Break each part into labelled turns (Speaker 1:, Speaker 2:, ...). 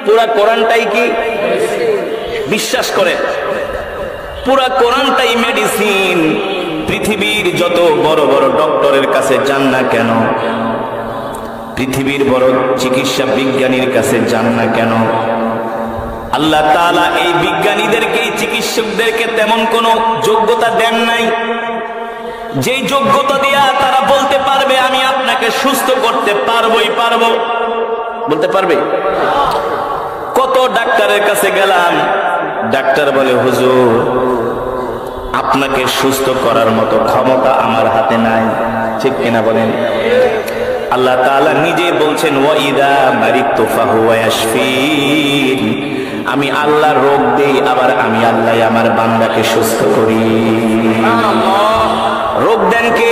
Speaker 1: পুরা কোরআনটাই কি? বিশ্বাস করেন পুরা কোরআনটাই মেডিসিন। পৃথিবীর যত বড় বড় ডক্টরের কাছে যান না কেন, পৃথিবীর বড় চিকিৎসা বিজ্ঞানীর কাছে যান না কেন, আল্লাহ তাআলা এই বিজ্ঞানীদেরকে, এই চিকিৎসকদেরকে তেমন কোনো যোগ্যতা দেন নাই যেই যোগ্যতা দিয়া তারা বলতে পারবে আমি আপনাকে সুস্থ করতে পারবোই পারবো। বলতে পারবে? কত ডাক্তারের কাছে গেলাম, ডাক্তার বলে হুজুর আপনাকে সুস্থ করার মতো ক্ষমতা আমার হাতে নাই। ঠিক কিনা বলেন? আল্লাহ তাআলা নিজে বলছেন ওয়াইদা মারিতু ফাহুয়া ইয়াশফিন, আমি আল্লাহ রোগ দেই, আবার আমি আল্লাহ আমার বান্দাকে সুস্থ করি। রোগ দেন কে?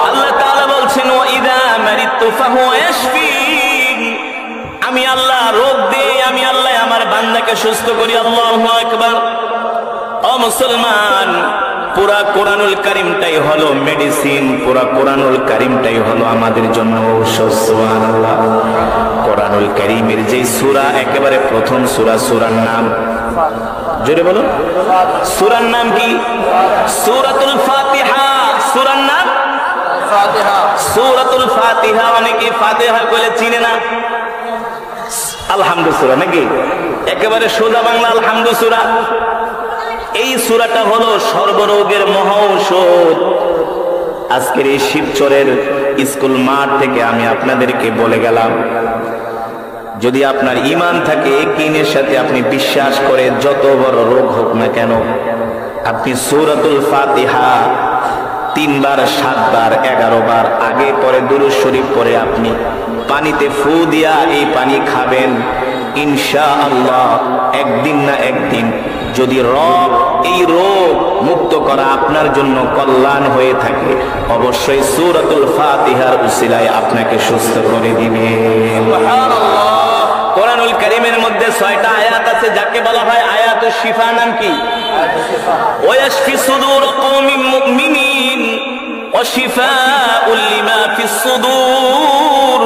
Speaker 1: আল্লাহ তাআলা বলছেন ওয়াইদা মারিতু ফাহুয়া ইয়াশফিন, আমি আল্লাহ রোগ দেই, আমি আল্লাহ আমার বান্দাকে সুস্থ করি। আল্লাহু আকবার। ও মুসলমান, পুরা কোরআনুল কারীমটাই হলো মেডিসিন, পুরা কোরআনুল কারীমটাই হলো আমাদের জন্য ঔষধ। সুবহানাল্লাহ। কোরআনুল কারীমের যে সূরা একেবারে প্রথম সূরা, সূরার নাম জোরে বলুন, সূরার নাম কি? সূরাতুল ফাতিহা। সূরার নাম ফাতিহা। সূরাতুল ফাতিহা। অনেকে ফাতিহা বলে চিনে না, আলহামদু সূরা নাকি? একেবারে সোজা বাংলা আলহামদু সূরা। এই সূরাটা হলো সর্বরোগের মহা ঔষধ। আজকের এই শিবচরের স্কুল মাঠ থেকে আমি আপনাদেরকে বলে গেলাম, যদি আপনার ঈমান থাকে, ইয়াকিনের সাথে আপনি বিশ্বাস করে যত বড় রোগ হোক না কেন, আপনি সূরাতুল ফাতিহা 3 বার 7 বার 11 বার আগে পরে দুরূদ শরীফ পড়ে আপনি পানিতে ফু দিয়া এই পানি খাবেন, ইনশাআল্লাহ একদিন না একদিন যদি এই রোগ মুক্ত করা আপনার জন্য কল্যাণ হয়ে থাকে, অবশ্যই সূরাতুল ফাতিহার উসিলায় আপনাকে সুস্থ করে দিবে। সুবহানাল্লাহ। কোরআনুল কারীমের মধ্যে 6টা আয়াত আছে যাকে বলা হয় আয়াতুশ শিফা। নাম কি? ওয়া ইয়াশফি সুদুর কওমিন মুমিনিন ওয়া শিফাউল লিমা ফিস সুদুর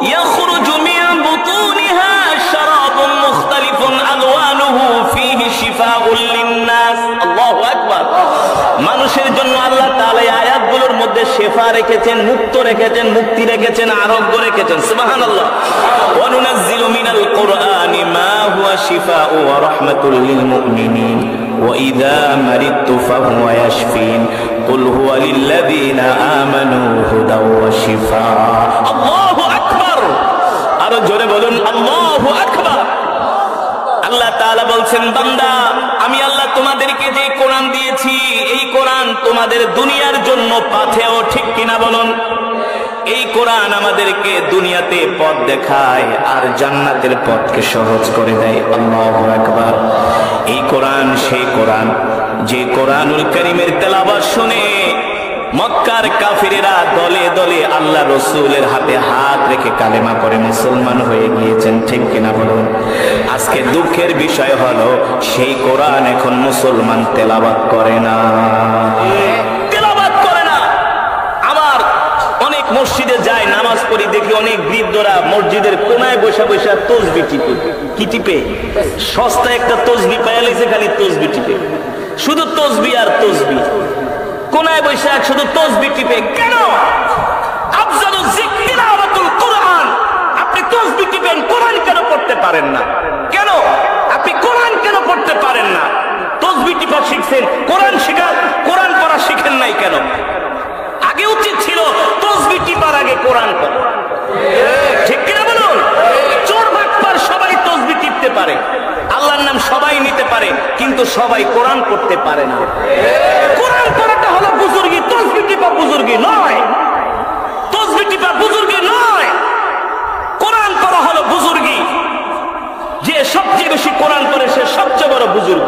Speaker 1: ইয়াখরুজু মিন বুতুনিহা শারাবুন মুখতালিফুন আলওয়ানুহু ফীহি শিফাউল লিন-নাস। আল্লাহু আকবার। মানুষের জন্য আল্লাহ তাআলা এই আয়াতগুলোর মধ্যে শিফা রেখেছেন, মুক্ত রেখেছেন, মুক্তি রেখেছেন, আরোগ্য রেখেছেন। সুবহানাল্লাহ। ওয়া নুনাজ্জিলু মিনাল কুরআনি মা হুয়া শিফাউ ওয়া রাহমাতুল লিল মুমিনিন ওয়া ইযা মারিদতু ফাহুয়া ইয়াশফিন কুল হুয়া লিল্লাযীনা আমানু হুদাও ওয়া শিফা। আল্লাহু আকবার। আরো জোরে বলুন আল্লাহু আকবার। আল্লাহ তাআলা বলছেন, বান্দা আমি আল্লাহ তোমাদেরকে যে কোরআন দিয়েছি, এই কোরআন তোমাদের দুনিয়ার জন্য পাথেয়। ঠিক কিনা বলুন? এই কোরআন আমাদেরকে দুনিয়াতে পথ দেখায় আর জান্নাতের পথকে সহজ করে দেয়। আল্লাহু আকবার। এই কোরআন সেই কোরআন যে কোরআনুল কারীমের তেলাওয়াত শুনে মক্কার কাফিরেরা দলে দলে আল্লাহ রসুলের হাতে হাত রেখে কালেমা পড়ে মুসলমান হয়ে গিয়েছেন। ঠিক কিনা বলুন? আজকে দুঃখের বিষয় হলো সেই কোরআন এখন মুসলমান তেলাওয়াত করে না, তেলাওয়াত করে না। আবার অনেক মসজিদে যায়, নামাজ পড়ি, দেখি অনেক বৃদ্ধরা মসজিদের কোনায় বসে বসে তসবিহ টিপে। কি টিপে? সস্তা একটা তসবিহ পাইয়া লইছে, খালি তসবিহ টিপে, শুধু তসবিহ আর তসবিহ। কোনায় বসে শুধু তসবিহ টিপে। কেন? আফজালুজ যিকর তিলাওয়াতুল কুরআন। আপনি তসবিহ টিপেন, কোরআন কেন পড়তে পারেন না? কেন আপনি কোরআন কেন পড়তে পারেন না? তসবিহ টিপা শিখছেন, কোরআন কোরআন পড়া শিখেন নাই কেন? আগে উচিত ছিল তসবিহ টিপার আগে কোরআন পড়া। ঠিক কিনা বলুন? চোর বাটপার সবাই তসবিহ টিপতে পারে, আল্লাহর নাম সবাই নিতে পারে, কিন্তু সবাই কোরআন পড়তে পারে না। কোরআন পড়াটা হলো বুজুর্গি, তসবিহ টিপা বুজুর্গি নয়। তসবিহ টিপা বুজুর্গি নয়, কোরআন পড়া হলো বুজুর্গি। যে সবচেয়ে বেশি কোরআন পড়ে সে সবচেয়ে বড় বুজুর্গ।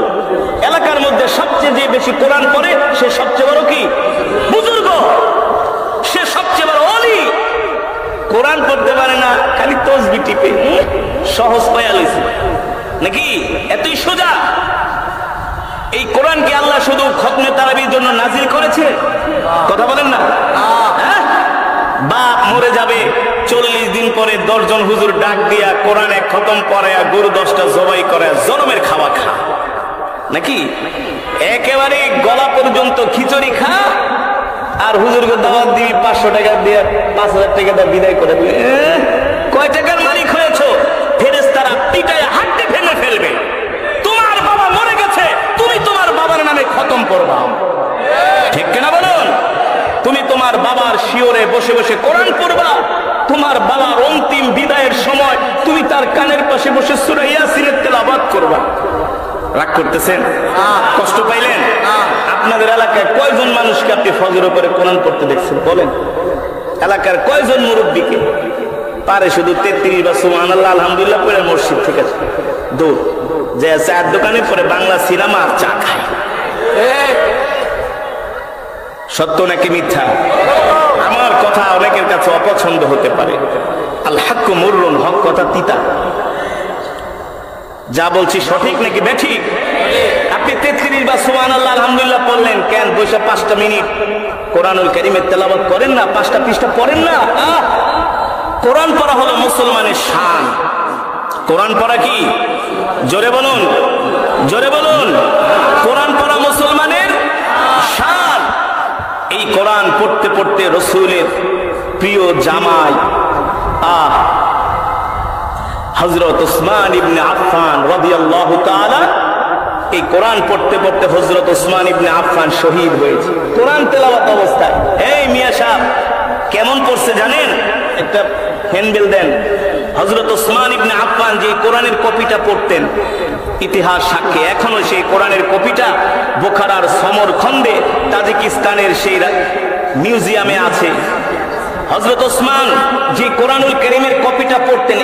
Speaker 1: এলাকার মধ্যে সবচেয়ে যে বেশি কোরআন পড়ে সে সবচেয়ে বড় কি? বুজুর্গ। সে সবচেয়ে বড় ওলি। কোরআন পড়তে পারে না, খালি তসবিহ টিপে। সহজ পায়া লইছে নাকি? এতই সোজা। এই কোরআন কি আল্লাহ শুধু খতমে তারাবির জন্য নাজিল করেছে? কথা বলেন না? বাপ মরে যাবে, 40 দিন পরে 10 জন হুজুর ডাক দিয়া কোরআন এক খতম করে, গরু 10টা জবাই করে, জনমের খাওয়া খা নাকি? একেবারে গলা পর্যন্ত খিচুড়ি খা, আর হুজুরকে দাওয়াত দিবি 500 টাকা দিয়ে, 5000 টাকা দিয়ে বিদায় করে দিবি। কয় টাকার মালিক হয়েছো? ফেরেশতারা পিটায় হাঁটতে ফেলে ফেলবে। তোমার বাবা মরে গেছে, তুমি তোমার বাবার নামে খতম করবা, ঠিক কিনা বলুন? তুমি তোমার বাবার শিওরে বসে বসে কোরআন পড়বা, তোমার বাবার অন্তিম বিদায়ের সময় তুমি তার কানের পাশে বসে সূরা ইয়াসিনের তেলাওয়াত করবা। রাগ করতেছেন? কষ্ট পাইলেন? আপনাদের এলাকায় কয়জন মানুষকে আপনি ফজরের পরে কোরআন পড়তে দেখছেন বলেন? এলাকার কয়জন মুরব্বীকে পারে শুধু 33 বা সুবহানাল্লাহ আলহামদুলিল্লাহ পড়ে মসজিদ থেকে দূর যে চায়ের দোকানে পরে বাংলা সিনেমা আর চা খায়? সত্য নাকি মিথ্যা? আমার কথা অনেকের কাছে অপছন্দ হতে পারে, আল হাক্কু মুররুন, হক কথা তিতা। যা বলছি সঠিক নাকি বেঠিক? আপনি 33 বা সুবহানাল্লাহ আলহামদুলিল্লাহ পড়লেন, কেন বসে 5টা মিনিট কোরআনুল কারীমের তেলাওয়াত করেন না? 5টা পৃষ্ঠা পড়েন না? কোরআন পড়া হলো মুসলমানের শান। কোরআন পড়া কি? জোরে বলুন, জোরে বলুন। কোরআন পড়া মুসলমানের শান। এই কোরআন পড়তে পড়তে রাসূলের প্রিয় জামাই হযরত উসমান ইবনে আফফান রাদিয়াল্লাহু তাআলা, এই কোরআন পড়তে পড়তে হযরত উসমান ইবনে আফফান শহীদ হয়েছে কোরআন তেলাওয়াত অবস্থায়। এই মিয়া সাহেব কেমন পড়ছে জানেন? একটা হ্যান্ডবেল দেন। হযরত উসমান ইবনে আফফান যে কোরআনের কপিটা পড়তেন, ইতিহাস সাক্ষী এখনো সেই কোরআনের কপিটা বোখারার সমরখন্দে তাজিকিস্তানের সেই মিউজিয়ামে আছে। হযরত ওসমান যে কোরআনুল কারীমের কপিটা পড়তেন,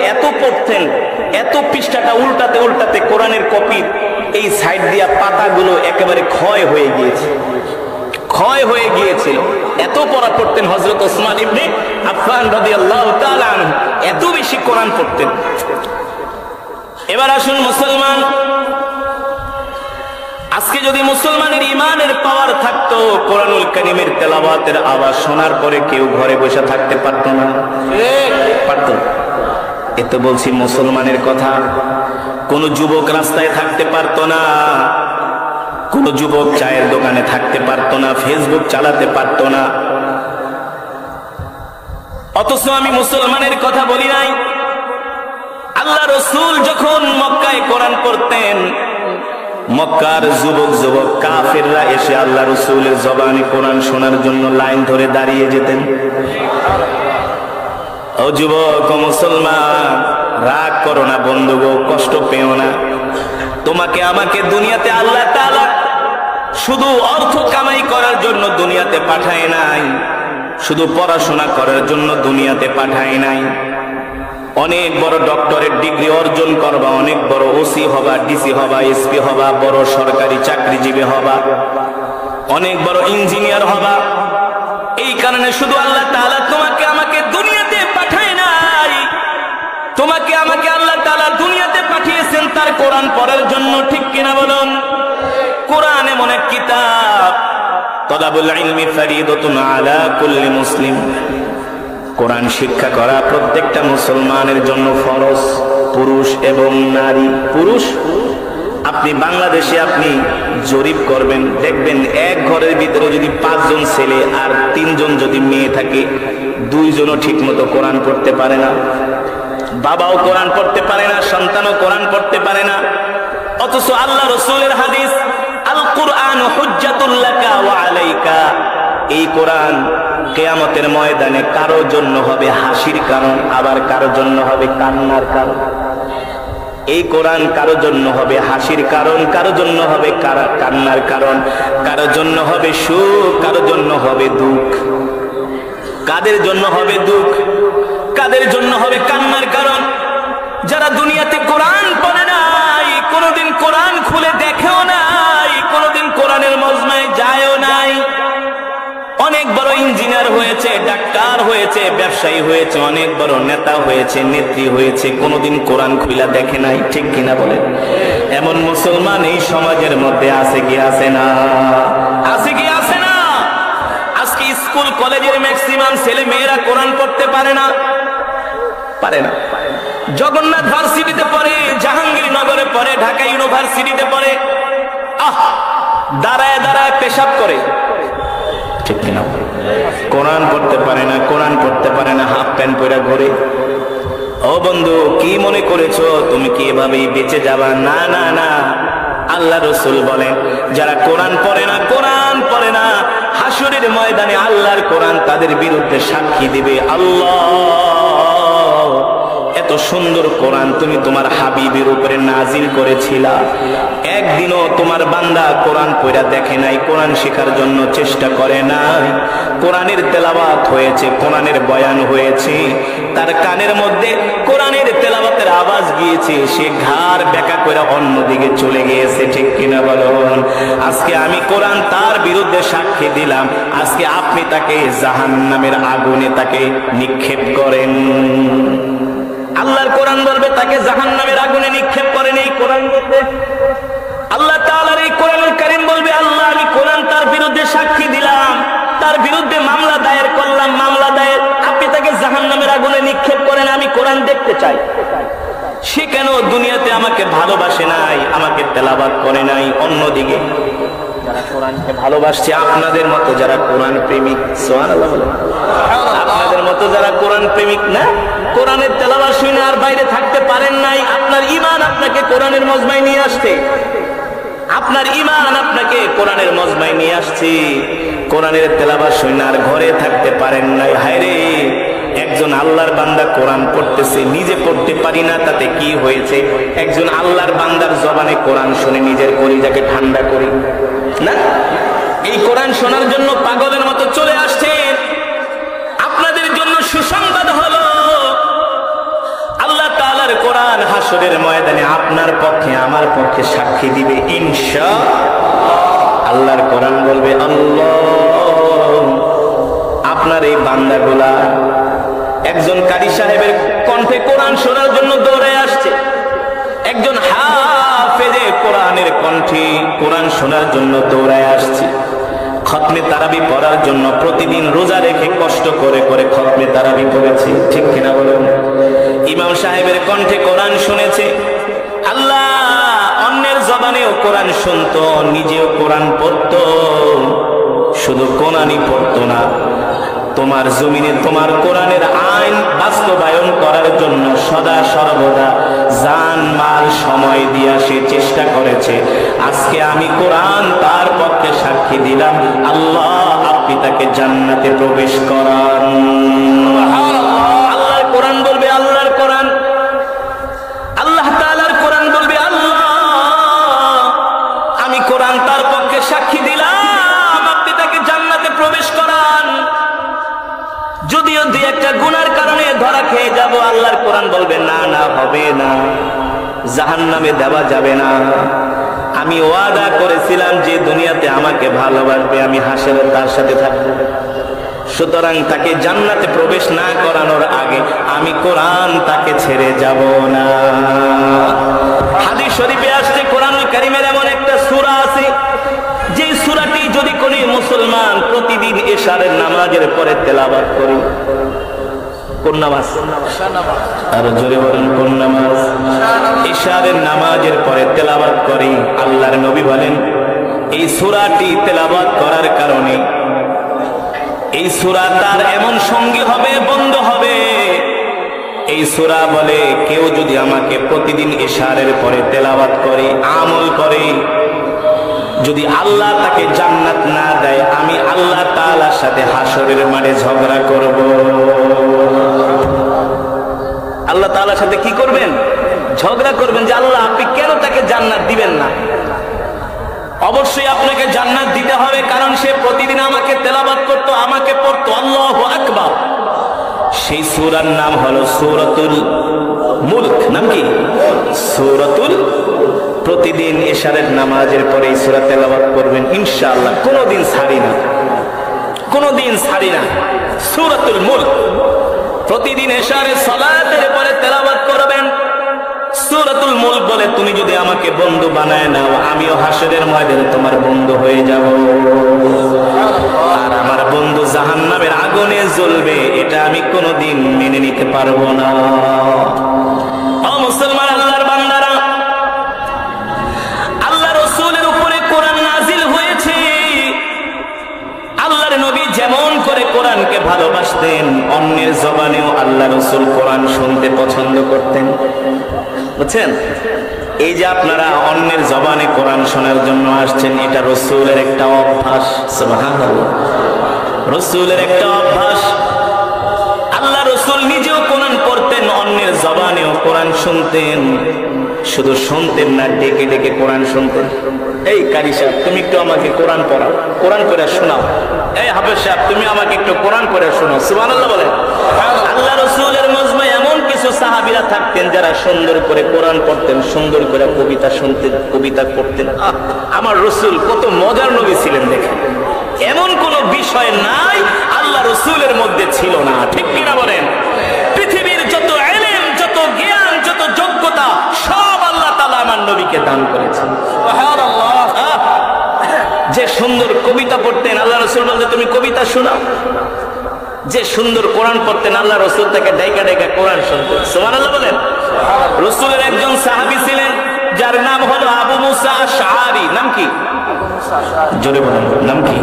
Speaker 1: এত পৃষ্ঠাটা উল্টাতে উল্টাতে কোরআনের কপির এই সাইড দিয়া পাতাগুলো একেবারে ক্ষয় হয়ে গিয়েছিল। এত পড়া পড়তেন হযরত ওসমান ইবনে আফফান রাদিয়াল্লাহু তাআলা আনহু, এত বেশি কোরআন পড়তেন। এবার আসুন মুসলমান, আজকে যদি মুসলমানের ইমানের পাওয়ার থাকতো, কোরআনুল কারীমের তেলাওয়াতের আওয়াজ শোনার পরে কেউ ঘরে বসে থাকতে পারতো না? পারতো? এত বলছি মুসলমানের কথা। কোন যুবক রাস্তায় থাকতে পারতো না, কোন যুবক চায়ের দোকানে থাকতে পারতো না, ফেসবুক চালাতে পারতো না। অথচ আমি মুসলমানের কথা বলি নাই। আল্লাহ রাসূল যখন মক্কায় কোরআন পড়তেন, মক্কার যুবক কাফেররা এসে আল্লাহ রাসূলের জবানে কোরআন শোনার জন্য লাইন ধরে দাঁড়িয়ে যেতেন। ও যুবক, ও মুসলমান, রাগ করো না বন্ধু গো, কষ্ট পেও না। তোমাকে আমাকে দুনিয়াতে আল্লাহ তাআলা শুধু অর্থ কামাই করার জন্য দুনিয়াতে পাঠায় নাই, শুধু পড়াশোনা করার জন্য দুনিয়াতে পাঠায় নাই। অনেক বড় ডক্টরেট ডিগ্রি অর্জন করবা, অনেক বড় ওসি হবা, ডিসি হবা, এসপি হবা, বড় সরকারি চাকরিজীবী হবা, অনেক বড় ইঞ্জিনিয়ার হবা। এই কারণে শুধু আল্লাহ তাআলা তোমাকে আমাকে দুনিয়াতে পাঠায় নাই, তোমাকে আমাকে আল্লাহ তাআলা দুনিয়াতে পাঠিয়েছেন তার কোরআন পড়ার জন্য, ঠিক কিনা বলুন? কোরআন এমন এক কিতাব, তালাবুল ইলমি ফরিদাতুন আলা কুল্লি মুসলিম। কোরআন শিক্ষা করা প্রত্যেকটা মুসলমানের জন্য ফরজ, পুরুষ এবং নারী। পুরুষ, আপনি বাংলাদেশে আপনি জরিপ করবেন, দেখবেন এক ঘরের ভিতরে যদি 5 জন ছেলে আর 3 জন যদি মেয়ে থাকে, 2 জনও ঠিক মতো কোরআন পড়তে পারে না। বাবাও কোরআন পড়তে পারে না, সন্তানও কোরআন পড়তে পারে না। অথচ আল্লাহ রাসূলের হাদিস, আল কুরআন হুজ্জাতুল লাকা ওয়া আলাইকা, এই কোরআন কিয়ামতের ময়দানে কারো জন্য হবে হাসির কারণ, আবার কারো জন্য হবে কান্নার কারণ। এই কোরআন কারো জন্য হবে হাসির কারণ, কারো জন্য হবে কান্নার কারণ, কারো জন্য হবে সুখ, কারো জন্য হবে দুঃখ। কাদের জন্য হবে দুঃখ, কাদের জন্য হবে কান্নার কারণ? যারা দুনিয়াতে কোরআন পড়ে নাই, কোনোদিন কোরআন খুলে দেখেও নাই, কোনোদিন কোরআনের মজমায় যায়ও নাই, অনেক বড় ইঞ্জিনিয়ার হয়েছে, ডাক্তার হয়েছে, ব্যবসায়ী হয়েছে, অনেক বড় নেতা হয়েছে, নেত্রী হয়েছে, কোনোদিন কোরআন খুলে দেখে নাই, ঠিক কিনা বলেন? এমন মুসলমান এই সমাজের মধ্যে আছে কি আছে না? আছে কি আছে না? আজকে স্কুল কলেজের ম্যাক্সিমাম ছেলে মেয়েরা কোরআন পড়তে পারে না। পারে না। জগন্নাথ ভার্সিটিতে পড়ে, জাহাঙ্গীরনগরে পড়ে, ঢাকা ইউনিভার্সিটিতে পড়ে, দাঁড়ায় দাঁড়ায় পেশাব করে, ঠিক কিনা? কোরআন পড়তে পারে না, কোরআন পড়তে পারে না, হাফ প্যান্ট পরে ঘোরে। ও বন্ধু, কি মনে করেছো তুমি কি এভাবেই বেঁচে যাবা? না না না, আল্লাহ রাসূল বলেন যারা কোরআন পড়ে না, কোরআন পড়ে না, হাসরের ময়দানে আল্লাহর কোরআন তাদের বিরুদ্ধে সাক্ষী দিবে। আল্লাহ, এত সুন্দর কোরআন তুমি তোমার হাবিবের উপরে নাজিল করেছিলা, একদিনও তোমার বান্দা কোরআন পড়া দেখে নাই, কোরআন শেখার জন্য চেষ্টা করে নাই। কোরআনের তেলাওয়াত হয়েছে, কোরআনের বয়ান হয়েছে, তার কানের মধ্যে কোরআনের তেলাওয়াতের আওয়াজ গিয়েছে, সে ঘাড় বেঁকা করে অন্যদিকে চলে গিয়েছে, ঠিক কিনা বলুন? আজকে আমি কোরআন তার বিরুদ্ধে সাক্ষী দিলাম, আজকে আপনি তাকে জাহান্নামের আগুনে তাকে নিক্ষেপ করেন। আল্লাহর কোরআন বলবে তাকে জাহান্নামের আগুনে নিক্ষেপ করেন। এই কোরআন বলবে, আল্লাহ তাআলার এই কোরআনুল কারীম বলবে আল্লাহ আমি কোরআন তার বিরুদ্ধে সাক্ষী দিলাম, তার বিরুদ্ধে মামলা দায়ের করলাম, মামলা দায়ের, আপনি তাকে জাহান্নামের আগুনে নিক্ষেপ করেন। আমি কোরআন দেখতে চাই। সে কেন দুনিয়াতে আমাকে ভালোবাসে নাই, আমাকে তেলাওয়াত করে নাই? অন্যদিকে যারা কোরআনকে ভালোবাসছে, আপনাদের মতো যারা কোরআন প্রেমিক, সুবহানাল্লাহ বলেন, আপনাদের মতো যারা কোরআন প্রেমিক না, কোরআনের তেলাওয়াত শুনে আর বাইরে থাকতে পারেন নাই। আপনার ঈমান আপনাকে কোরআনের মজমায় নিয়ে আসছে, আপনার ঈমান আপনাকে কোরআনের মজমায় নিয়ে আসছে। কোরআনের তেলাওয়াত শুনে আর ঘরে থাকতে পারেন নাই। হায়রে, একজন আল্লাহর বান্দা কোরআন পড়তেছে, নিজে পড়তে পারি না, তাতে কি হয়েছে? একজন আল্লাহর বান্দার জবানে কোরআন শুনে নিজের কলিজাকে ঠান্ডা করি না? এই কোরআন শোনার জন্য পাগলের মতো চলে আসছেন। আপনাদের জন্য সুসংবাদ হলো, আল্লাহ তাআলার কোরআন হাসরের ময়দানে আপনার পক্ষে আমার পক্ষে সাক্ষী দিবে ইনশাআল্লাহ। আল্লাহর কোরআন বলবে আল্লাহ আপনার এই বান্দাগুলা একজন কারি সাহেবের কণ্ঠে কোরআন শোনার জন্য দৌড়ে আসছে, একজন হাফেজে কোরআনের কণ্ঠে কোরআন শোনার জন্য দৌড়ায় আসছে, খতমে তারাবি পড়ার জন্য প্রতিদিন রোজা রেখে কষ্ট করে করে খতমে তারাবি পড়েছে, ঠিক কিনা বলুন? ইমাম সাহেবের কণ্ঠে কোরআন শুনেছে। আল্লাহ অন্যের জবানেও কোরআন শুনতো, নিজেও কোরআন পড়তো, শুধু কোরআনই পড়তো না, তোমার জমিনে তোমার কোরআনের আইন বাস্তবায়ন করার জন্য সদা সর্বদা জান মাল সময় দিয়া সে চেষ্টা করেছে। আজকে আমি কোরআন তার পক্ষে সাক্ষী দিলাম, আল্লাহ আপনি তাকে জান্নাতে প্রবেশ করান। আল্লাহর কোরআন বলবে, আল্লাহর কোরআন, আল্লাহ তাআলার কোরআন বলবে আল্লাহ আমি কোরআন তার পক্ষে সাক্ষী দিলাম, আপনি তাকে জান্নাতে প্রবেশ করান। যদিও দুই একটা গুনার কারণে ধরা খেয়ে যাব, আল্লাহর কোরআন বলবে না না, হবে না, জাহান্নামে দেওয়া যাবে না। আমি ওয়াদা করেছিলাম যে দুনিয়াতে আমাকে ভালোবাসবে, আমি হাসরে তার সাথে থাকবো, সুতরাং তাকে জান্নাতে প্রবেশ না করানোর আগে আমি কোরআন তাকে ছেড়ে যাব না। হাদিস শরীফে আসছে কোরআনুল কারীমের এমন একটা সূরা আছে যে সূরাটি যদি কোন মুসলমান প্রতিদিন ইশারের নামাজের পরে তেলাওয়াত করে, কোন নামাজ? আর জোরে বলেন কোন নামাজ? ইশারের নামাজের পরে তেলাওয়াত করে, আল্লাহর নবী বলেন এই সূরাটি তেলাওয়াত করার কারণে এই সূরা তার এমন সঙ্গী হবে, বন্ধু হবে। এই সূরা বলে কেউ যদি আমাকে প্রতিদিন ইশারের পরে তেলাওয়াত করে, আমল করে, যদি আল্লাহ তাকে জান্নাত না দেয়, আমি আল্লাহ তাআলার সাথে হাসরের মাঠে ঝগড়া করব। আল্লাহ তাআলার সাথে কি করবেন? ঝগড়া করবেন যে আল্লাহ আপনি কেন তাকে জান্নাত দিবেন না? অবশ্যই আপনাকে জান্নাত দিতে হবে, কারণ সে প্রতিদিন আমাকে তেলাওয়াত করত, আমাকে পড়তো। আল্লাহু আকবার। সেই সূরার নাম হলো সূরাতুল মুলক। নাম কি? সূরাতুল। প্রতিদিন ইশারের নামাজের পরে এই সূরা তেলাওয়াত করবেন ইনশাআল্লাহ, কোনোদিন ছাড়ি না, কোনোদিন ছাড়ি না। সূরাতুল মুলক প্রতিদিন ইশারের সালাতের পরে তেলাওয়াত করবেন। সূরাতুল মুলক বলে তুমি যদি আমাকে বন্ধু বানায় নাও, আমিও হাসরের ময়দানে তোমার বন্ধু হয়ে যাব। আর আমার বন্ধু জাহান্নামের আগুনে জ্বলবে, এটা আমি কোনোদিন মেনে নিতে পারবো না। ও মুসলমান, আল্লাহর বান্দারা, আল্লাহ রাসূলের উপরে কোরআন নাজিল হয়েছে। আল্লাহর নবী যেমন করে কোরআনকে ভালোবাসতেন, অন্যের জবানেও আল্লাহ রাসূল কোরআন শুনতে পছন্দ করতেন। বুঝছেন? এই যে আপনারা অন্যের জবানে কোরআন শোনার জন্য আসছেন, এটা রাসূলের একটা অভ্যাস। সুবহানাল্লাহ, রাসূলের একটা অভ্যাস। আল্লাহ রাসূল নিজেও কোরআন পড়তেন, অন্যের জবানেও কোরআন শুনতেন। শুধু শুনতেন না, ডেকে ডেকে কোরআন শুনতেন। এই কারি সাহেব, তুমি একটু আমাকে কোরআন পড়াও, কোরআন করে শোনাও। এই হাফেজ সাহেব, তুমি আমাকে একটু কোরআন করে শোনাও। সুবহানাল্লাহ বলেন। আল্লাহ রাসূলের মজমায় এমন কিছু সাহাবীরা থাকতেন যারা সুন্দর করে কোরআন পড়তেন, সুন্দর করে কবিতা শুনতেন, কবিতা পড়তেন। আমার রাসূল কত মজার নবী ছিলেন দেখেন। এমন কোন বিষয় নাই আল্লাহ রাসূলের মধ্যে ছিল না, ঠিক কিনা বলেন? পৃথিবীর যত ইলম, যত জ্ঞান, যত যোগ্যতা সব আল্লাহ তাআলা আমার নবীকে দান করেছেন। সুবহানাল্লাহ। যে সুন্দর কবিতা পড়তেন, আল্লাহ রাসূল বলতেন তুমি কবিতা শোনাও। যে সুন্দর কোরআন পড়তেন, আল্লাহ রাসূল তাকে ডাইকা ডাইকা কোরআন শুনতেন। সুবহানাল্লাহ বলেন। রাসূলের একজন সাহাবী ছিলেন যার নাম হলো আবু মুসা আশআরী। নাম কি? জোরে বলেন, নাম কি?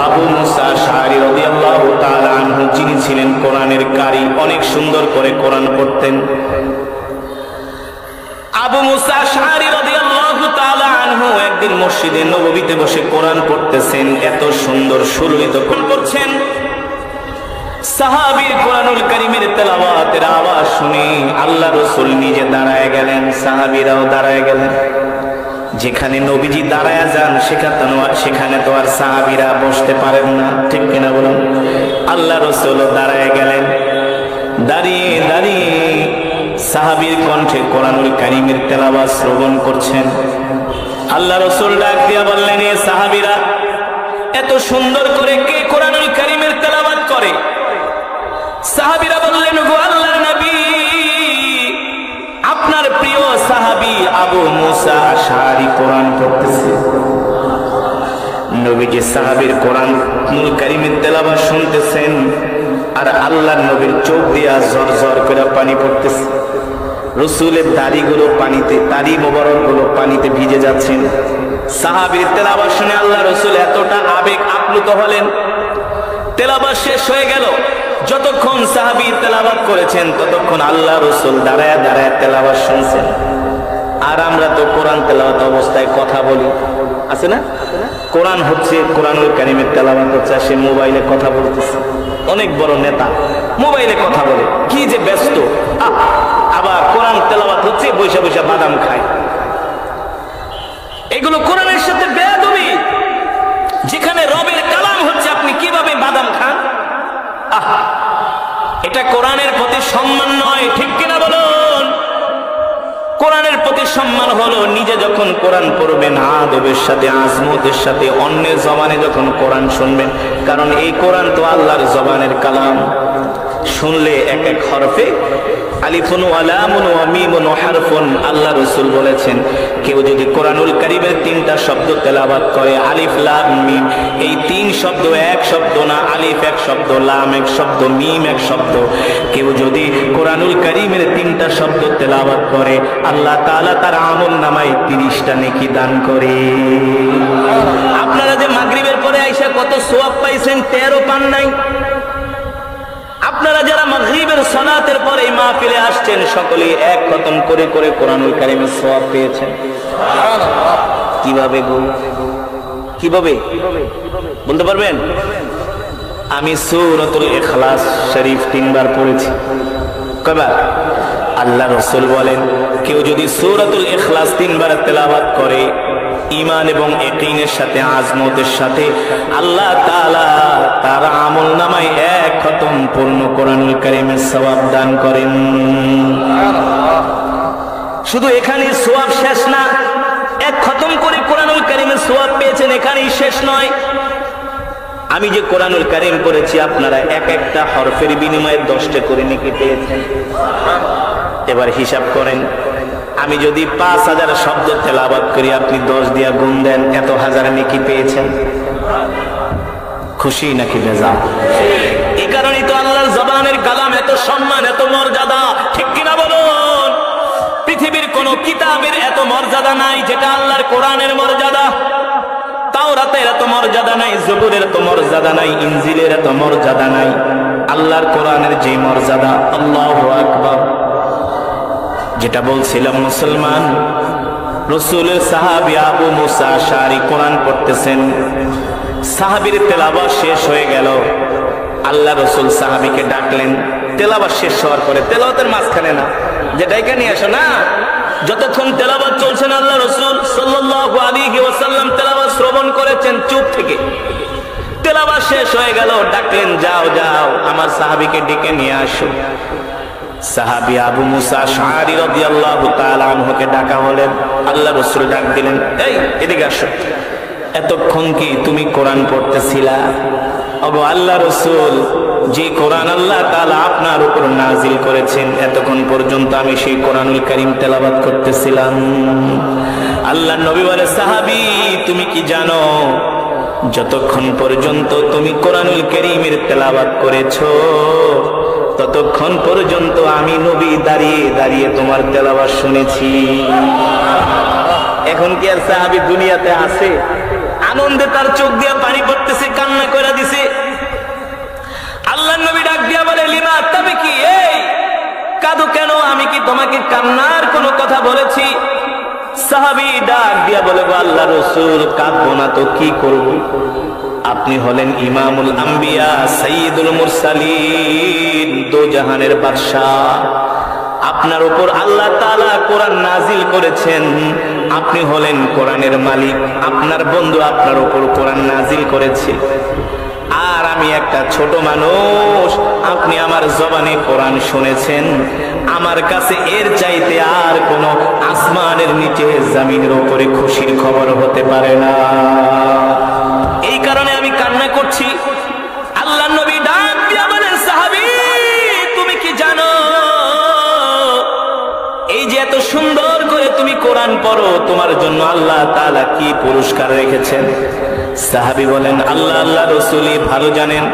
Speaker 1: আবু মুসা আশআরী রাদিয়াল্লাহু তাআলা আনহু, যিনি ছিলেন কোরআনের কারি, অনেক সুন্দর করে কোরআন পড়তেন। আবু মুসা আশআরী রাদিয়াল্লাহু তাআলা আনহু একদিন মসজিদে নববীতে বসে কোরআন পড়তেছেন। এত সুন্দর সুললিত কোরআন পড়ছেন। সাহাবীর কোরআনুল কারীমের তেলাওয়াতের আওয়াজ শুনে আল্লাহ রাসূল নিজে দাঁড়ায় গেলেন, সাহাবীরাও দাঁড়ায় গেলেন। যেখানে নবীজি দাঁড়ায় যান সেখানে তো আর সাহাবীরা বসতে পারেন না, ঠিক কিনা বলুন? আল্লাহ রাসূল দাঁড়ায় গেলেন। দাঁড়িয়ে দাঁড়িয়ে সাহাবীর কণ্ঠে কোরআনুল কারীমের তেলাওয়াত শ্রবণ করছেন। আল্লাহ রাসূল ডাক দিয়া বললেন, এ সাহাবীরা, এত সুন্দর করে কে কোরআনুল কারীমের তেলাওয়াত করে? সাহাবীরা বললেন, গো আল্লাহর নবী, আপনার প্রিয় সাহাবী আবু মুসা আশআরী কোরআন পড়তেছে। নবীজি সাহাবীর কোরআনুল কারীমের তেলাওয়াত শুনতেছেন, আর আল্লাহর নবীর চোখ দিয়া ঝর ঝর করে পানি পড়তেছে। রাসূলের দাড়িগুলো পানিতে, দাড়ি মোবারকগুলো পানিতে ভিজে যাচ্ছেন। সাহাবীর তেলাওয়াত শুনে আল্লাহ রাসূল এতটা আবেগ আপ্লুত হলেন। তেলাওয়াত শেষ হয়ে গেল। যতক্ষণ সাহাবী তেলাওয়াত করেছেন ততক্ষণ আল্লাহ রাসূল দাঁড়ায় দাঁড়ায় তেলাওয়াত শুনছেন। আর আমরা তো কোরআন তেলাওয়াত অবস্থায় কথা বলি, আছে না? কোরআন হচ্ছে, কোরআনুল কারীমের তেলাওয়াত হচ্ছে, সে মোবাইলে কথা বলতেছে। অনেক বড় নেতা মোবাইলে কথা বলে, কি যে ব্যস্ত। আবার কোরআন তেলাওয়াত হচ্ছে, বৈশা বৈশা বাদাম খায়। এগুলো কোরআনের সাথে বেয়াদবি। যেখানে রবের কালাম হচ্ছে, আপনি কিভাবে বাদাম খান? এটা কোরআনের প্রতি সম্মান নয়, ঠিক কিনা বলুন? কোরআনের প্রতি সম্মান হলো নিজে যখন কোরআন পড়বেন আদবের সাথে, আজমতের সাথে, অন্যের জবানে যখন কোরআন শুনবেন, কারণ এই কোরআন তো আল্লাহর জবানের কালাম। শুনলে এক এক হরফে আলিফুন ওয়া লামুন ওয়া মিমুন ওয়া হারফুন। আল্লাহ রাসূল বলেছেন, কেউ যদি কোরআনুল কারীমের তিনটা শব্দ তেলাওয়াত করে, আলিফ লাম মিম, এই তিন শব্দ এক শব্দ না, আলিফ এক শব্দ, লাম এক শব্দ, মিম এক শব্দ। কেউ যদি কোরআনুল কারীমের তিনটা শব্দ তেলাওয়াত করে, আল্লাহ তাআলা তার আমলনামায় 30টা নেকি দান করে। আপনারা যে মাগরিবের পরে আইসা কত সওয়াব পাইছেন, 13 পান নাই? আপনারা যারা মাগরিবের সালাতের পরে এই মাহফিলে আসছেন, সকলেই এক খতম করে করে কোরআনুল কারীমের সওয়াব পেয়েছেন। সুবহানাল্লাহ। কিভাবে গো? কিভাবে বলতে পারবেন? আমি সূরাতুল ইখলাস শরীফ 3 বার পড়েছি। কয়বার? আল্লাহ রাসূল বলেন, কেউ যদি সূরাতুল ইখলাস 3 বার তেলাওয়াত করে, ঈমান এবং ইয়াকিনের সাথে, আজমতের সাথে, আল্লাহ তাআলা তার আমলনামায় এক খতম পূর্ণ কোরআনুল কারীমের সওয়াব দান করেন। শুধু এখানেই সওয়াব শেষ না, এক খতম করে কোরআনুল কারীমের সওয়াব পেয়েছেন, এখানেই শেষ নয়। আমি যে কোরআনুল কারীম পড়েছি, আপনারা এক একটা হরফের বিনিময়ে 10টা করে নেকি পেয়েছেন। এবার হিসাব করেন, আমি যদি 5000 শব্দ তেলাওয়াত করি, আপনি 10 দিয়া গুণ দেন, এত হাজার নেকি পেয়েছেন। খুশি নাকি বেজার? এই কারণেই তো আল্লাহর জবানের কালাম এত সম্মান, এত মর্যাদা, ঠিক কিনা বলুন? পৃথিবীর কোন কিতাবের এত মর্যাদা নাই যেটা আল্লাহর কোরআনের মর্যাদা। তাওরাতের এত মর্যাদা নাই, জবুরের এত মর্যাদা নাই, ইনজিলের এত মর্যাদা নাই, আল্লাহর কোরআনের যে মর্যাদা। আল্লাহু আকবার। যেটা বলছিলাম, মুসলমান রাসূলের সাহাবী আবু মুসা আশআরী কোরআন পড়তেছেন, সাহাবীর তেলাওয়াত শেষ হয়ে গেল। আল্লাহ রাসূল সাহাবীকে ডাকলেন। তেলাওয়াত শেষ হওয়ার পরে, তেলাওয়াতের মাঝখানে না, যেটা এখানে আসে না, যতক্ষণ তেলাওয়াত চলছেন আল্লাহ রাসূল সাল্লাল্লাহু আলাইহি ওয়াসাল্লাম তেলাওয়াত শ্রবণ করেছেন চুপ থেকে। তেলাওয়াত শেষ হয়ে গেল, ডাকলেন, যাও যাও আমার সাহাবীকে ডেকে নিয়ে আসো। সাহাবী আবু মুসা আশআরী রাদিয়াল্লাহু তাআলা আনহুকে ডাকা হলেন। আল্লাহ রাসূল ডাক দিলেন, এই এদিকে আসো। এতক্ষণ কি তুমি কোরআন পড়তেছিলা? ওগো আল্লাহ রাসূল, যে কোরআন আল্লাহ তাআলা আপনার উপর নাজিল করেছেন, এতক্ষণ পর্যন্ত আমি সেই কোরআনুল কারীম তেলাওয়াত করতেছিলাম। আল্লাহর নবী বলে, সাহাবী তুমি কি জানো, যতক্ষণ পর্যন্ত তুমি কোরআনুল কারীমের তেলাওয়াত করেছো, ততক্ষণ পর্যন্ত আমি নবী দাঁড়িয়ে দাঁড়িয়ে তোমার তেলাওয়াত শুনেছি। এখন কি আর সাহাবী দুনিয়াতে আছে? আনন্দে তার চোখ দিয়ে পানি পড়তেছে, কান্না করে দিছে। আল্লাহর নবী ডাক দিয়া বলে, লিমা তাবকি, এই কাঁদো কেন? আমি কি তোমাকে কান্নার কোনো কথা বলেছি? সাহাবী ডাক দিয়া বলে, আল্লাহ রাসূল কাঁদবো না তো কি করব? আপনি হলেন ইমামুল আম্বিয়া, সাইয়্যিদুল মুরসালিন, দো জাহানের বাদশা। আপনার উপর আল্লাহ তাআলা কোরআন নাজিল করেছেন, আপনি হলেন কোরআনের মালিক, আপনার বন্ধু আপনার উপর কোরআন নাজিল করেছে। আর আমি একটা ছোট মানুষ, আপনি আমার জবানে কোরআন শুনেছেন। আমার কাছে এর চাইতে আর কোন আসমানের নিচে জমিনের উপরে খুশির খবর হতে পারে না। এই কারণে আমি কান্না করছি। আল্লাহর নবী ডাক দিয়া বলেন, সাহাবী তুমি কি জানো, এই যে এত সুন্দর করে তুমি কোরআন পড়ো, তোমার জন্য আল্লাহ তাআলা কি পুরস্কার রেখেছেন? সাহাবী বলেন, আল্লাহ আল্লাহ রাসূলই ভালো জানেন।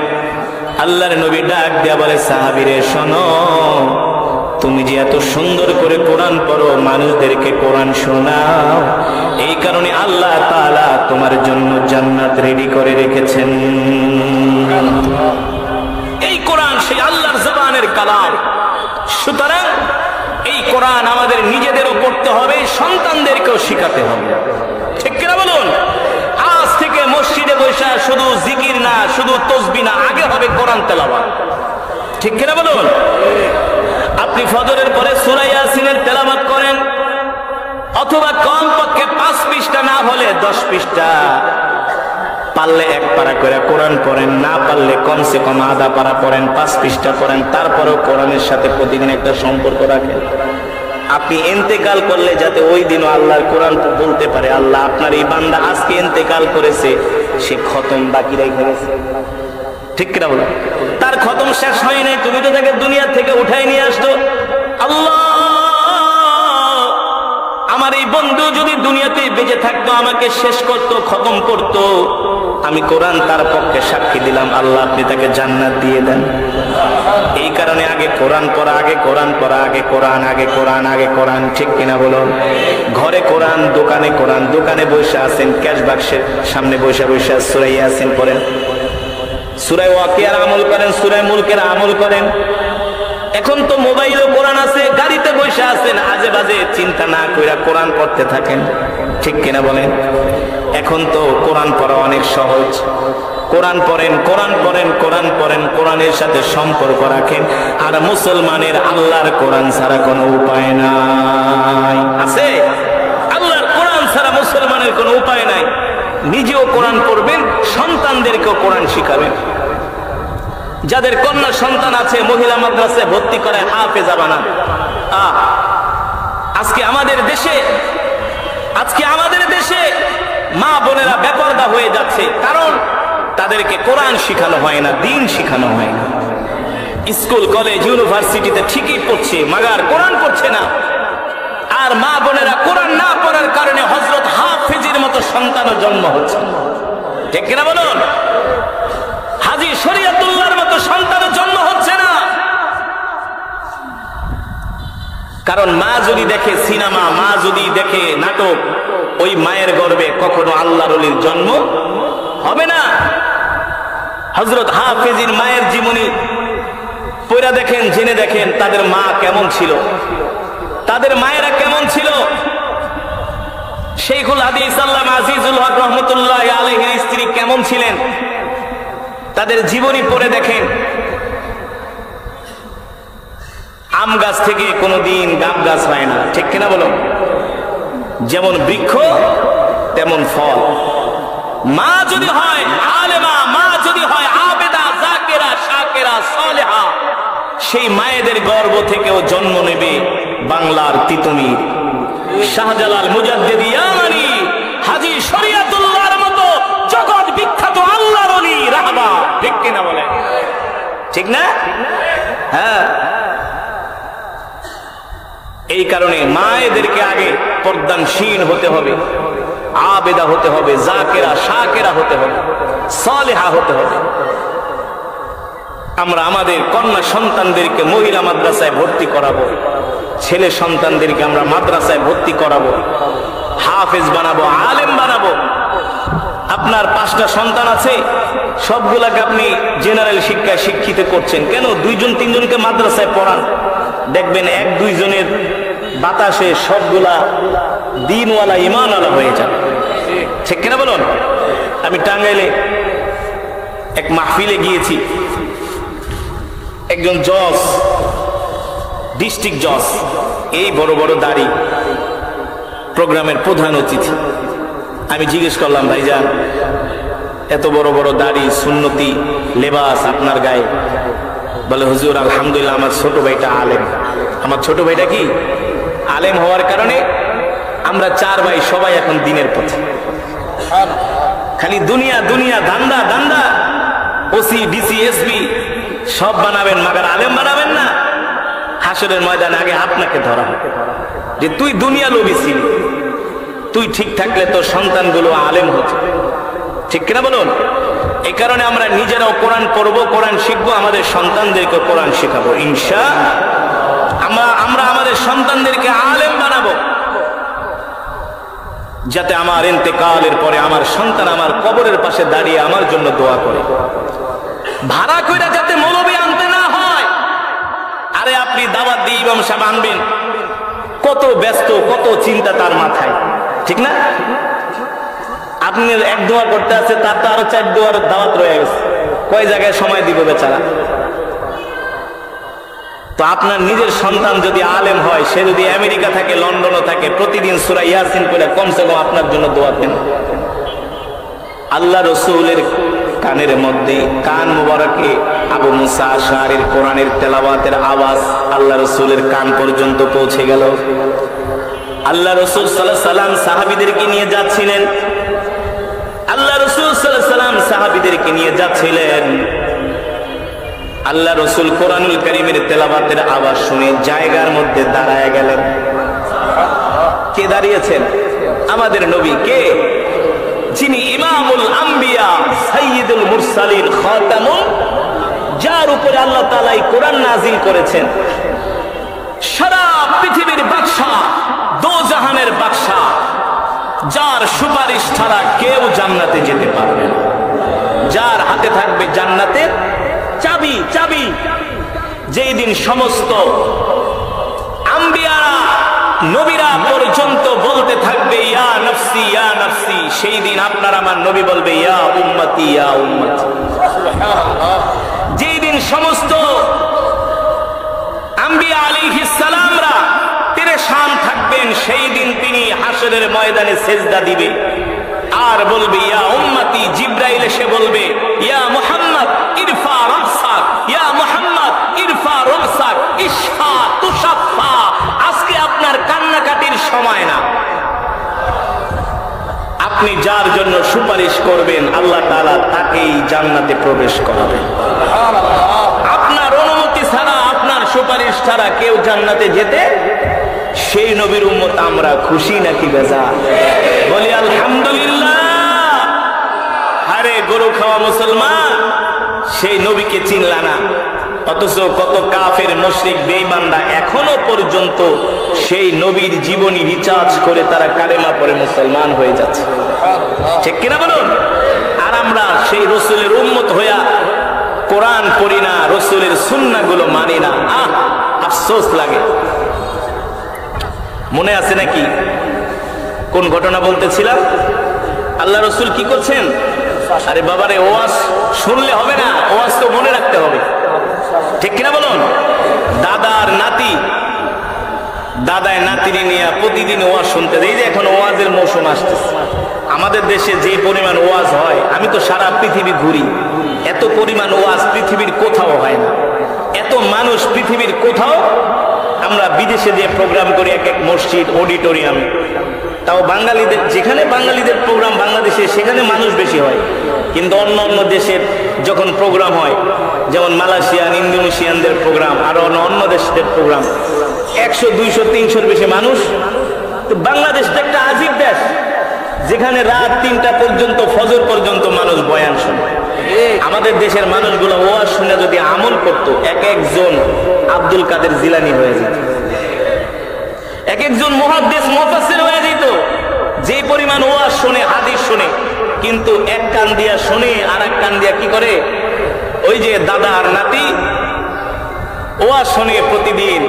Speaker 1: আল্লাহর নবী ডাক দিয়া বলে, সাহাবী রে শোনো, তুমি যে এত সুন্দর করে কোরআন পড়ো, মানুষদেরকে কোরআন শোনাও, এই কারণে আল্লাহ তাআলা তোমার জন্য জান্নাত রেডি করে রেখেছেন। এই কোরআন সেই আল্লাহর জবানের কালাম। সুতরাং এই কোরআন আমাদের নিজেদেরও পড়তে হবে, সন্তানদেরকেও শিখাতে হবে, ঠিক কিনা বলুন? আজ থেকে মসজিদে বসে শুধু জিকির না, শুধু তাসবিহ না, আগে হবে কোরআন তেলাওয়াত, ঠিক কিনা বলুন? আপনি ফজরের পরে সূরা ইয়াসিনের তেলাওয়াত করেন, অথবা কমপক্ষে 5 পৃষ্ঠা না হলে 10 পৃষ্ঠা, পারলে 1 পারা করে কোরআন পড়েন, না পারলে কমসে কম আধা পারা পড়েন, 5 পৃষ্ঠা পড়েন। তারপরেও কোরআনের সাথে প্রতিদিন একটা সম্পর্ক রাখেন। আপনি ইন্তেকাল করলে যাতে ওই দিনও আল্লাহর কোরআন বলতে পারে, আল্লাহ আপনার এই বান্দা আজকে ইন্তেকাল করেছে, সে খতম বাকি রেখে গেছে, ঠিক কিনা বলো? তার খতম শেষ হয় নাই, তুমি তো তাকে দুনিয়া থেকে উঠাই নিয়ে আসতো। আল্লাহ, আমার এই বন্ধু যদি দুনিয়াতে বেঁচে থাকতো, আমাকে শেষ করতো, খতম করতো, আমি কোরআন তার পক্ষে সাক্ষী দিলাম, আল্লাহ আপনি তাকে জান্নাত দিয়ে দেন। এই কারণে আগে কোরআন পড়া, আগে কোরআন পড়া, আগে কোরআন, আগে কোরআন, আগে কোরআন, ঠিক কিনা বলুন? ঘরে কোরআন, দোকানে কোরআন, দোকানে বসে আছেন, ক্যাশ বাক্সের সামনে বসে বসে সূরা ইয়াসিন পড়েন, সূরা ওয়াকিয়ার আমল করেন, সূরা মুলকের আমল করেন। এখন তো মোবাইলে কোরআন আছে, গাড়িতে বসে আছেন, আজে বাজে চিন্তা না কইরা কোরআন পড়তে থাকেন, ঠিক কিনা বলেন? এখন তো কোরআন পড়া অনেক সহজ। কোরআন পড়েন, কোরআন পড়েন, কোরআন পড়েন, কোরআনের সাথে সম্পর্ক রাখেন। আর মুসলমানের আল্লাহর কোরআন ছাড়া কোনো উপায় নাই, আছে? আল্লাহর কোরআন ছাড়া মুসলমানের কোনো উপায় নাই। নিজেও কোরআন পড়বেন, সন্তানদেরকেও কোরআন শিখাবেন। যাদের কন্যা সন্তান আছে, মহিলা মাদ্রাসায় ভর্তি করে হাফেজা বানান। আজকে আমাদের দেশে মা বোনেরা বেপরদা হয়ে যাচ্ছে, কারণ তাদেরকে কোরআন শিখানো হয় না, দ্বীন শিখানো হয় না। স্কুল, কলেজ, ইউনিভার্সিটিতে ঠিকই পড়ছে, মাগার কোরআন পড়ছে না। আর মা বোনেরা কোরআন না পড়ার কারণে হযরত হাফেজের মতো সন্তানও জন্ম হচ্ছে, ঠিক কিনা বলুন? হাজী শরীয়তুল্লাহর মতো সন্তানও জন্ম হচ্ছে না। কারণ মা যদি দেখে সিনেমা, মা যদি দেখে নাটক, ওই মায়ের গর্ভে কখনো আল্লাহর ওলির জন্ম হবে না। হযরত হাফেজের মায়ের জীবনী পড়া দেখেন, জেনে দেখেন তাদের মা কেমন ছিল, তাদের মায়েরা কেমন ছিল। শেখুল হাদিস আল্লামা আজিজুল হক রহমাতুল্লাহ আলাইহির স্ত্রী কেমন ছিলেন, তাদের জীবনী পড়ে দেখেন। আম গাছ থেকে কোনোদিন গাব গাছ হয় না, ঠিক কিনা বলো? যেমন বৃক্ষ তেমন ফল। মা যদি হয় আলেমা, মা যদি হয় আবেদা, জাকেরা, শাকেরা, সালেহা, সেই মায়েদের গর্ভ থেকেও জন্ম নেবে বাংলার তিতুমির শাহজালাল মুজাদ্দিদ ইয়ামানি, হাজী শরীয়তুল্লাহর মতো জগৎ বিখ্যাত আল্লাহর ওলি রাহবা, ঠিক কিনা বলে? ঠিক না? হ্যাঁ। এই কারণে মায়েদেরকে আগে পর্দানশীল হতে হবে, আবেদা হতে হবে, জাকেরা, শাকেরা হতে হবে, সালেহা হতে হবে। আমরা আমাদের কন্যা সন্তানদেরকে মহিলা মাদ্রাসায় ভর্তি করাবো, ছেলে সন্তানদেরকে আমরা মাদ্রাসায় ভর্তি করাবো, হাফেজ বানাবো, আলেম বানাবো। আপনার 5টা সন্তান আছে, সবগুলাকে আপনি জেনারেল শিক্ষায় শিক্ষিত করছেন কেন? 2-3জনকে মাদ্রাসায় পড়ান, দেখবেন 1-2 জনের বাতাসে সবগুলা দিনওয়ালা ইমানওয়ালা হয়ে যাবে, ঠিক কিনা বলুন? আমি টাঙ্গাইলে এক মাহফিলে গিয়েছি, একজন জজ, ডিস্ট্রিক্ট জজ, এই বড় বড় দাড়ি, প্রোগ্রামের প্রধান অতিথি। আমি জিজ্ঞেস করলাম, ভাইজান এত বড় বড় দাড়ি, সুন্নতি লেবাস আপনার গায়ে? বলে, হুজুর আলহামদুলিল্লাহ আমার ছোট ভাইটা আলেম। আমার ছোট ভাইটা কি আলেম হওয়ার কারণে আমরা 4 ভাই সবাই এখন দিনের পথে। খালি দুনিয়া দুনিয়া, ধান্দা ধান্দা, ওসি, ডিসি, এসপি সব বানাবেন, মাগার আলেম বানাবেন না। হাসরের ময়দানে আগে আপনাকে ধরা হবে যে তুই দুনিয়া লোভী ছিলি, তুই ঠিক থাকলে তোর সন্তানগুলো আলেম হতো, ঠিক কিনা বলুন? এই কারণে আমরা নিজেরাও কোরআন পড়বো, কোরআন শিখবো, আমাদের সন্তানদেরকে কোরআন শেখাবো ইনশাআল্লাহ। আমরা আমাদের সন্তানদেরকে আলেম বানাবো, যাতে আমার ইন্তেকালের পরে আমার সন্তান আমার কবরের পাশে দাঁড়িয়ে আমার জন্য দোয়া করে। ভাড়া কইরা যাতে মৌলবি আনতে না হয়। আরে আপনি দাওয়াত দিয়ে ইমাম সাহেব আনবেন, কত ব্যস্ত, কত চিন্তা তার মাথায়, ঠিক না? আপনি এক দোয়া করতে আছে, তার তো আরো 4 দোয়ার দাওয়াত রয়ে গেছে, কয় জায়গায় সময় দিব বেচারা? তো আপনার নিজের সন্তান যদি আলেম হয়, সে যদি আমেরিকা থাকে, লন্ডনও থাকে, প্রতিদিন সূরা ইয়াসিন পড়ে কমসে কম আপনার জন্য দোয়া দেন। আল্লাহ রসুলের কানের মধ্যে, কান মুবারকে আবু মুসা আশআরীর কোরআনের তেলাওয়াতের আওয়াজ আল্লাহ রসুলের কান পর্যন্ত পৌঁছে গেল। আল্লাহ রসুল সাল্লাল্লাহু আলাইহি সাল্লাম সাহাবীদেরকে নিয়ে যাচ্ছিলেন, আল্লাহ রসুল সাল্লাল্লাহু আলাইহি সাল্লাম সাহাবীদেরকে নিয়ে যাচ্ছিলেন। আল্লাহ রসুল কোরআনুল কারীমের তেলাওয়াতের আওয়াজ শুনে জায়গার মধ্যে দাঁড়ায় গেলেন। কে দাঁড়িয়েছেন? আমাদের নবী। কে? যিনি ইমামুল আম্বিয়া, সাইয়্যিদুল মুরসালিন, খাতামুন, যার উপরে আল্লাহ তাআলা এই কোরআন নাযিল করেছেন। সারা পৃথিবীর বাদশা, দোজাহানের বাদশা, যার সুপারিশ ছাড়া কেউ জান্নাতে যেতে পারবে না, যার হাতে থাকবে জান্নাতের চাবি। চাবি যেই দিন সমস্ত আম্বিয়ারা, নবীরা পর্যন্ত বলতে থাকবে ইয়া নফসি ইয়া নফসি, সেই দিন আপনার আমার নবী বলবে ইয়া উম্মতি ইয়া উম্মতি। যেই দিন সমস্ত আম্বিয়া আলাইহিস সালামরা পেরেশান থাকবেন, সেই দিন তিনি হাসরের ময়দানে সেজদা দিবে আর বলবে ইয়া উম্মতি। জিবরাইল এসে বলবে ইয়া মুহাম্মদ ইরফা রাসাক, ইয়া মুহাম্মদ ইরফা রাসাক, ইশফা তুশাফা। আজকে আপনার কান্নাকাটির সময় না, আপনি যার জন্য সুপারিশ করবেন আল্লাহ তাআলা তাকেই জান্নাতে প্রবেশ করাবেন। আপনার অনুমতি ছাড়া, আপনার সুপারিশ ছাড়া কেউ জান্নাতে যেতে সেই নবীর উম্মত আমরা, খুশি নাকি বেজার? বলি আলহামদুলিল্লাহ। আরে গরু খাওয়া মুসলমান সেই নবীকে চিনলা না, অথচ কত কাফের মুশরিক বেঈমানরা এখনো পর্যন্ত সেই নবীর জীবনী রিচার্জ করে তারা কালেমা পড়ে মুসলমান হয়ে যাচ্ছে, ঠিক কিনা বলুন? আর আমরা সেই রসুলের উম্মত হইয়া কোরআন পড়ি না, রসুলের সুন্নাহগুলো মানি না। আফসোস লাগে। মনে আছে নাকি কোন ঘটনা বলতেছিলাম? আল্লাহ রসুল কি করছেন? আরে বাবারে, ওয়াজ শুনলে হবে না, ওয়াজ তো মনে রাখতে হবে, ঠিক কিনা বলুন? দাদার নাতি, দাদায় নাতিনি নিয়ে প্রতিদিন ওয়াজ শুনতে, এই যে এখন ওয়াজের মৌসুম আসতেছে, আমাদের দেশে যে পরিমাণ ওয়াজ হয়, আমি তো সারা পৃথিবী ঘুরি, এত পরিমাণ ওয়াজ পৃথিবীর কোথাও হয় না। এত মানুষ পৃথিবীর কোথাও, আমরা বিদেশে যে প্রোগ্রাম করি এক এক মসজিদ অডিটোরিয়ামে, তাও বাঙালিদের, যেখানে বাঙালিদের প্রোগ্রাম বাংলাদেশে সেখানে মানুষ বেশি হয়, কিন্তু অন্য অন্য দেশের যখন প্রোগ্রাম হয়, যেমন মালয়েশিয়ান ইন্দোনেশিয়ানদের প্রোগ্রাম, আরো অন্য দেশের প্রোগ্রাম, 100 200 300 বেশি মানুষ। তো বাংলাদেশটা একটা আজীব দেশ, যেখানে রাত 3টা পর্যন্ত, ফজর পর্যন্ত মানুষ বয়ান শোনে। আমাদের দেশের মানুষগুলো ওয়াজ শুনে যদি আমল করত, এক একজন আব্দুল কাদের জিলানী হয়ে যেত, এক একজন মুহাদ্দিস মুফাসসির হয়ে যেত, যে পরিমাণ ওয়াজ শুনে, হাদিস শুনে। কিন্তু এক কান দিয়া শুনে আর এক কান দিয়া কি করে? ওই যে দাদা আর নাতি ওয়াজ শুনে প্রতিদিন।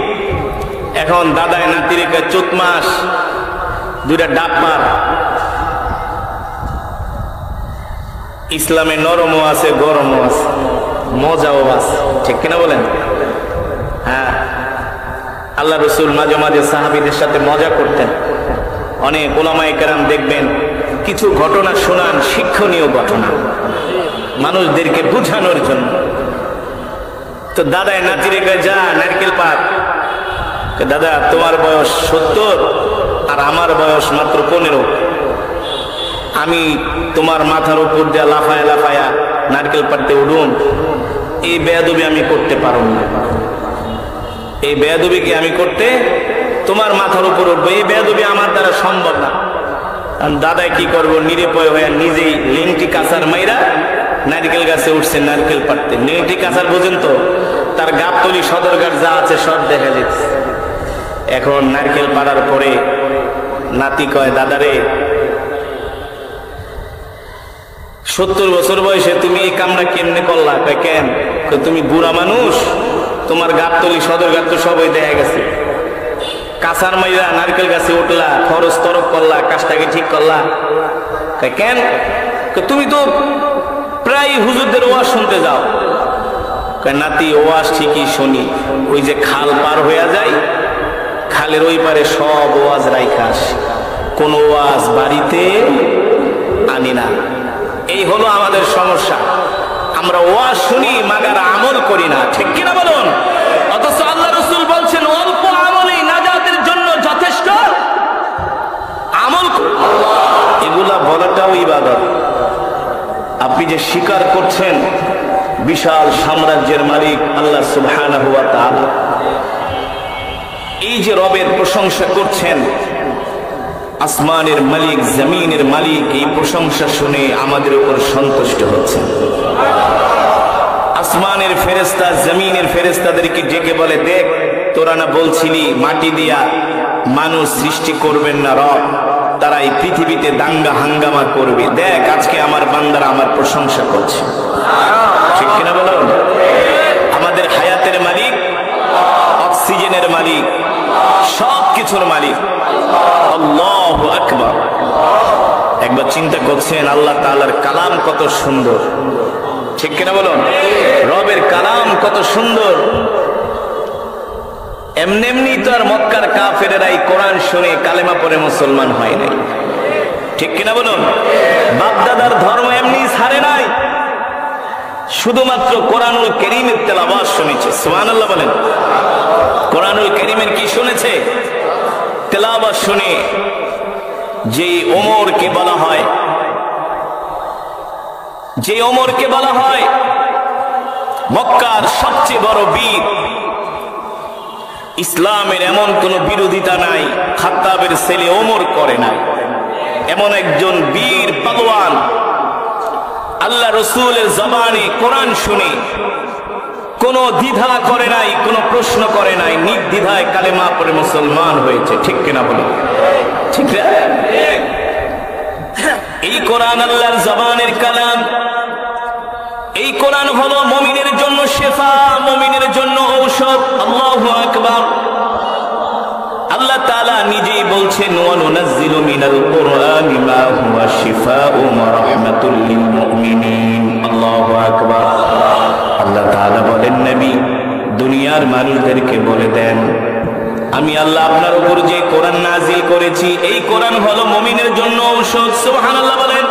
Speaker 1: এখন দাদায় নাতির চোত মাস, দুইটা ডাব মার। ইসলামে নরমও আছে, গরমও আছে, মজাও আছে, ঠিক কিনা বলেন? হ্যাঁ, আল্লাহ রসুল মাঝে মাঝে সাহাবীদের সাথে মজা করতেন। অনেক উলামায়ে কেরাম দেখবেন কিছু ঘটনা শোনান, শিক্ষণীয় ঘটনা, মানুষদেরকে বুঝানোর জন্য। তো দাদায় নাতিরে যা নারকেল পাক, দাদা তোমার বয়স 70 আর আমার বয়স মাত্র 15, আমি তোমার মাথার উপর দিয়া লাফায়া লাফায়া নারকেল পাড়তে উঠুন, এই বেয়াদবি আমি করতে পারব না। এই বেয়াদবিকে আমি করতে, তোমার মাথার উপর উঠবো, এই বেয়াদবি আমার দ্বারা সম্ভব না। দাদাই কি করবো, নিরুপায় হয়ে নিজেই লিংটি কাঁচার মাইরা নারকেল গাছে উঠছে নারকেল পাড়তে। লিংটি কাঁচার বোঝেন তো, তার গাবতলি সদরঘাট যা আছে সব দেখা যাচ্ছে। এখন নারকেল পাড়ার পরে নাতি কয়, দাদারে 70 বছর বয়সে তুমি এই কামটা কেমনে করলা? কয় কেন? তুমি বুড়া মানুষ, তোমার গাবতলি সদরঘাট তো সবই দেখা গেছে, কাঁচার মাইরা নারকেল গাছে উঠলা, খরচ তরক করলা, কাজটাকে ঠিক করলা। কয় কেন? তুমি তো প্রায় হুজুরদের ওয়াজ শুনতে যাও। কয় নাতি, ওয়াজ ঠিকই শুনি, ওই যে খাল পার হইয়া যায়, খালের ওই পারে সব ওয়াজ রাইখা আসে, কোন ওয়াজ বাড়িতে আনি না। এই হলো আমাদের সমস্যা, আমরা ওয়াজ শুনি মাগার আমল করি না, ঠিক কিনা বলুন? অথচ আল্লাহ রাসূল বলছেন, অল্প আমলই নাজাতের জন্য যথেষ্ট, আমল এগুলা বলাটাও ইবাদত। আপনি যে স্বীকার করছেন বিশাল সাম্রাজ্যের মালিক আল্লাহ সুবহানাহু ওয়া তাআলা, এই যে রবের প্রশংসা করছেন, আসমানের মালিক, জমিনের মালিক, এই প্রশংসা শুনে আমাদের উপর সন্তুষ্ট হচ্ছেন। আসমানের ফেরেশতা, জমিনের ফেরেশতাদেরকে ডেকে বলে, দেখ তোরা না বলছিলি মাটি দিয়া মানুষ সৃষ্টি করবেন না রব, তারা এই পৃথিবীতে দাঙ্গা হাঙ্গামা করবে, দেখ আজকে আমার বান্দারা আমার প্রশংসা করছে, ঠিক কিনা বলুন? আমাদের হায়াতের মালিক, অক্সিজেনের মালিক, সব কিছুর মালিক আল্লাহু আকবার। একবার চিন্তা করছেন আল্লাহ তাআলার কালাম কত সুন্দর, ঠিক কিনা বলুন? রবের কালাম কত সুন্দর। এমনি এমনি তো আর মক্কার কাফেরেরা এই কোরআন শুনে কালেমা পড়ে মুসলমান হয় নাই, ঠিক কিনা বলুন? বাপদাদার ধর্ম এমনি ছাড়ে নাই, শুধুমাত্র কোরআনুল কারীমের তেলাওয়াত শুনেছে। সুবহানাল্লাহ বলেন। কোরআনুল কারীমের কি শুনেছে? তেলাওয়াত শুনে যে ওমরকে বলা হয়, যে ওমরকে বলা হয় মক্কার সবচেয়ে বড় বীর, ইসলামের এমন কোন বিরোধিতা নাই খাত্তাবের ছেলে ওমর করে নাই। এমন একজন বীর পালোয়ান আল্লাহ রসুলের জবানে কোরআন শুনে কোন দ্বিধা করে নাই, কোন প্রশ্ন করে নাই, নির্দ্বিধায় কালেমা পড়ে মুসলমান হয়েছে। ঠিক কিনা বলো? ঠিক না? এই কোরআন আল্লাহর জবানের কালাম। এই কোরআন হলো মুমিনের জন্য শিফা, মুমিনের জন্য ঔষধ। আল্লাহু আকবার। আল্লাহ তাআলা নিজেই বলছেন ওয়া নুনাজ্জিলু মিনাল কুরআনি মা হুয়া শিফাউন ওয়া রাহমাতুল লিল মুমিনিন। আল্লাহু আকবার। আল্লাহ তাআলা বলেন, নবী দুনিয়ার মানুষদেরকে বলে দেন, আমি আল্লাহ আপনার উপর যে কোরআন নাজিল করেছি এই কোরআন হলো মুমিনের জন্য ঔষধ। সুবহানাল্লাহ বলেন।